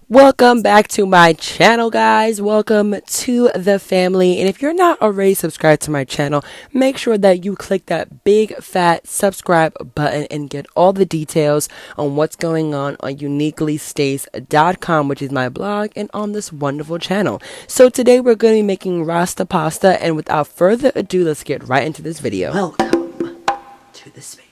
Welcome back to my channel, guys. Welcome to the family. And if you're not already subscribed to my channel, make sure that you click that big fat subscribe button and get all the details on what's going on uniquelystays.com, which is my blog, and on this wonderful channel. So today we're going to be making Rasta pasta, and without further ado, let's get right into this video. Welcome to the space.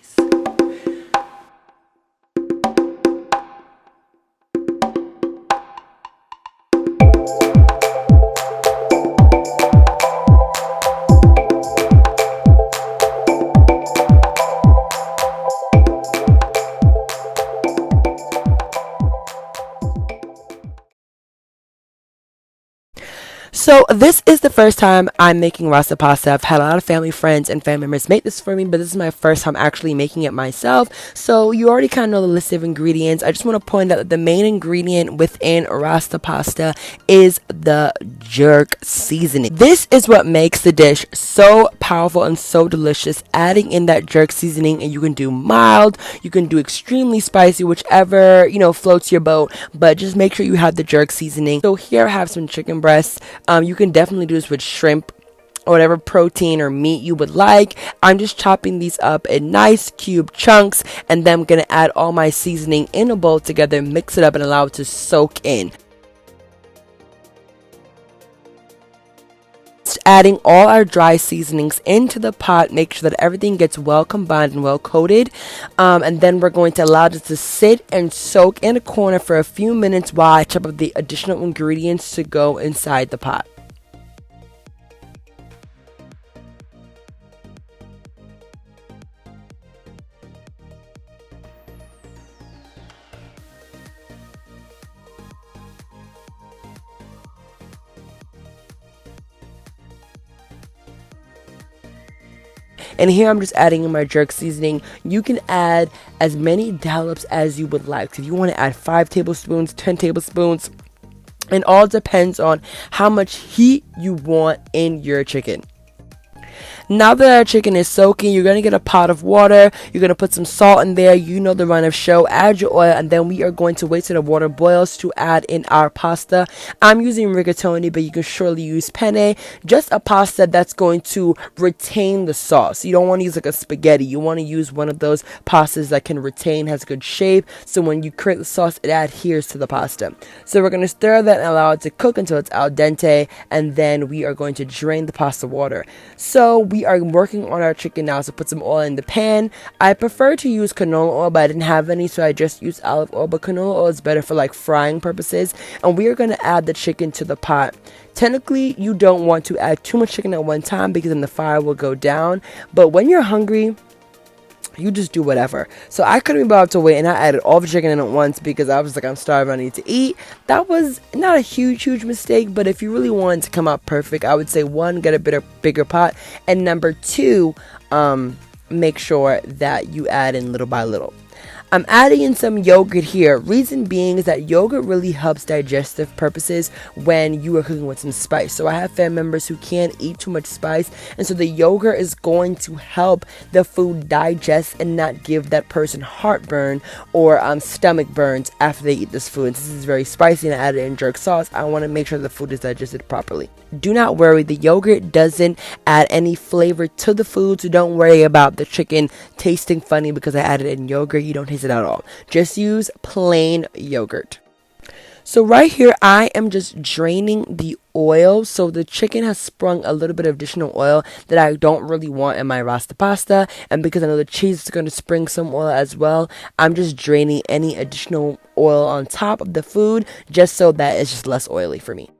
So this is the first time I'm making Rasta pasta. I've had a lot of family friends and family members make this for me, but this is my first time actually making it myself. So you already kind of know the list of ingredients. I just want to point out that the main ingredient within Rasta pasta is the jerk seasoning. This is what makes the dish so powerful and so delicious. Adding in that jerk seasoning, and you can do mild, you can do extremely spicy, whichever floats your boat, but just make sure you have the jerk seasoning. So here I have some chicken breasts. You can definitely do this with shrimp or whatever protein or meat you would like. I'm just chopping these up in nice cube chunks, and then I'm going to add all my seasoning in a bowl together, mix it up, and allow it to soak in. Adding all our dry seasonings into the pot, make sure that everything gets well combined and well coated, and then we're going to allow this to sit and soak in a corner for a few minutes while I chop up the additional ingredients to go inside the pot. And here I'm just adding in my jerk seasoning. You can add as many dollops as you would like. So if you want to add 5 tablespoons, 10 tablespoons, it all depends on how much heat you want in your chicken. Now that our chicken is soaking, you're going to get a pot of water. You're going to put some salt in there. You know the run of show. Add your oil, and then we are going to wait till the water boils to add in our pasta. I'm using rigatoni, but you can surely use penne. Just a pasta that's going to retain the sauce. You don't want to use like a spaghetti. You want to use one of those pastas that can retain, has good shape. So when you create the sauce, it adheres to the pasta. So we're going to stir that and allow it to cook until it's al dente, and then we are going to drain the pasta water. So we are working on our chicken now, so put some oil in the pan. I prefer to use canola oil, but I didn't have any, so I just used olive oil, but canola oil is better for like frying purposes. And we are going to add the chicken to the pot. Technically, you don't want to add too much chicken at one time because then the fire will go down, but when you're hungry, you just do whatever. So I couldn't be bothered to wait, and I added all the chicken in at once because I was like, I'm starving, I need to eat. That was not a huge mistake, but if you really wanted to come out perfect, I would say 1, get a bigger pot, and number 2, make sure that you add in little by little. I'm adding in some yogurt here. Reason being is that yogurt really helps digestive purposes when you are cooking with some spice. So I have family members who can't eat too much spice, and so the yogurt is going to help the food digest and not give that person heartburn or stomach burns after they eat this food. And since it's very spicy and I added in jerk sauce, I want to make sure the food is digested properly. Do not worry, the yogurt doesn't add any flavor to the food, so don't worry about the chicken tasting funny because I added in yogurt. You don't taste it at all. Just use plain yogurt. So right here, I am just draining the oil. So the chicken has sprung a little bit of additional oil that I don't really want in my Rasta pasta. And because I know the cheese is going to spring some oil as well, I'm just draining any additional oil on top of the food just so that it's just less oily for me.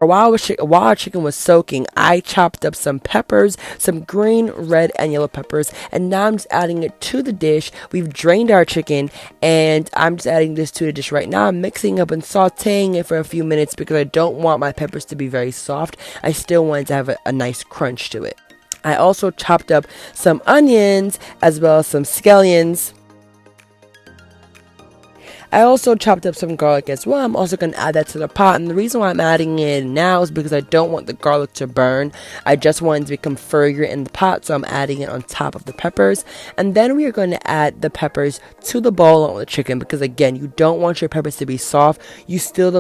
While our chicken was soaking, I chopped up some peppers, some green, red, and yellow peppers, and now I'm just adding it to the dish. We've drained our chicken, and I'm just adding this to the dish right now. I'm mixing up and sauteing it for a few minutes because I don't want my peppers to be very soft. I still want it to have a nice crunch to it. I also chopped up some onions as well as some scallions. I also chopped up some garlic as well. I'm also going to add that to the pot, and the reason why I'm adding it now is because I don't want the garlic to burn. I just want it to become fragrant in the pot, so I'm adding it on top of the peppers. And then we are going to add the peppers to the bowl along with the chicken, because again, you don't want your peppers to be soft. You still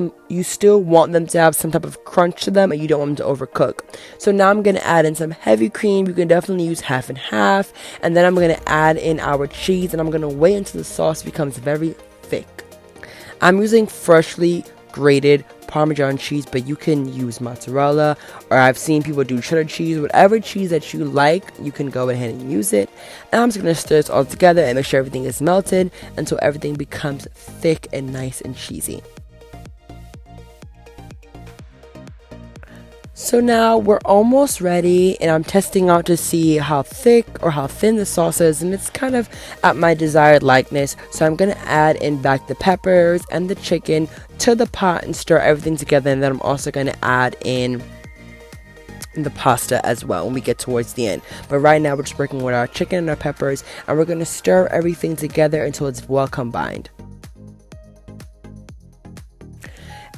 want them to have some type of crunch to them, and you don't want them to overcook. So now I'm going to add in some heavy cream. You can definitely use half and half. And then I'm going to add in our cheese, and I'm going to wait until the sauce becomes very thick. I'm using freshly grated Parmesan cheese, but you can use mozzarella, or I've seen people do cheddar cheese. Whatever cheese that you like, you can go ahead and use it. And I'm just going to stir this all together and make sure everything is melted until everything becomes thick and nice and cheesy. So now we're almost ready, and I'm testing out to see how thick or how thin the sauce is, and it's kind of at my desired likeness. So I'm going to add in back the peppers and the chicken to the pot and stir everything together, and then I'm also going to add in the pasta as well when we get towards the end. But right now we're just working with our chicken and our peppers, and we're going to stir everything together until it's well combined.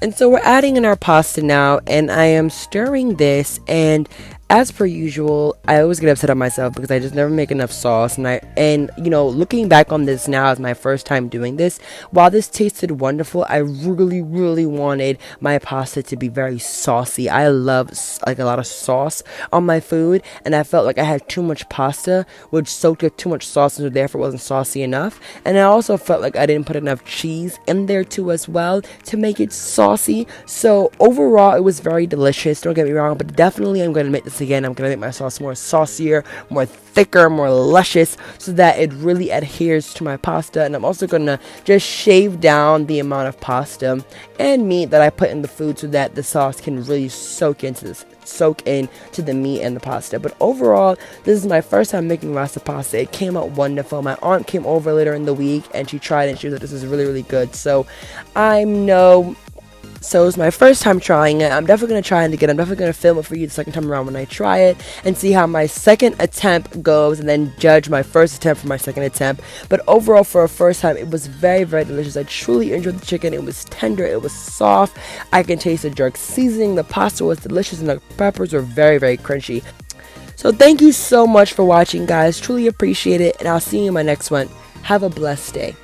And so we're adding in our pasta now, and I am stirring this, and as per usual, I always get upset at myself because I just never make enough sauce. And you know, looking back on this now as my first time doing this, while this tasted wonderful, I really wanted my pasta to be very saucy. I love like a lot of sauce on my food, and I felt like I had too much pasta, which soaked up too much sauce, and so therefore it wasn't saucy enough. And I also felt like I didn't put enough cheese in there too as well to make it saucy. So overall, it was very delicious. Don't get me wrong, but definitely I'm going to make this again. I'm going to make my sauce more saucier, more thicker, more luscious, so that it really adheres to my pasta. And I'm also going to just shave down the amount of pasta and meat that I put in the food so that the sauce can really soak into the meat and the pasta. But overall, this is my first time making Rasta pasta. It came out wonderful. My aunt came over later in the week and she tried it and she was like, this is really good. So it's my first time trying it. I'm definitely going to try it again. I'm definitely going to film it for you the second time around when I try it and see how my second attempt goes, and then judge my first attempt for my second attempt. But overall, for a first time, it was very delicious. I truly enjoyed the chicken. It was tender. It was soft. I can taste the jerk seasoning. The pasta was delicious, and the peppers were very crunchy. So thank you so much for watching, guys. Truly appreciate it, and I'll see you in my next one. Have a blessed day.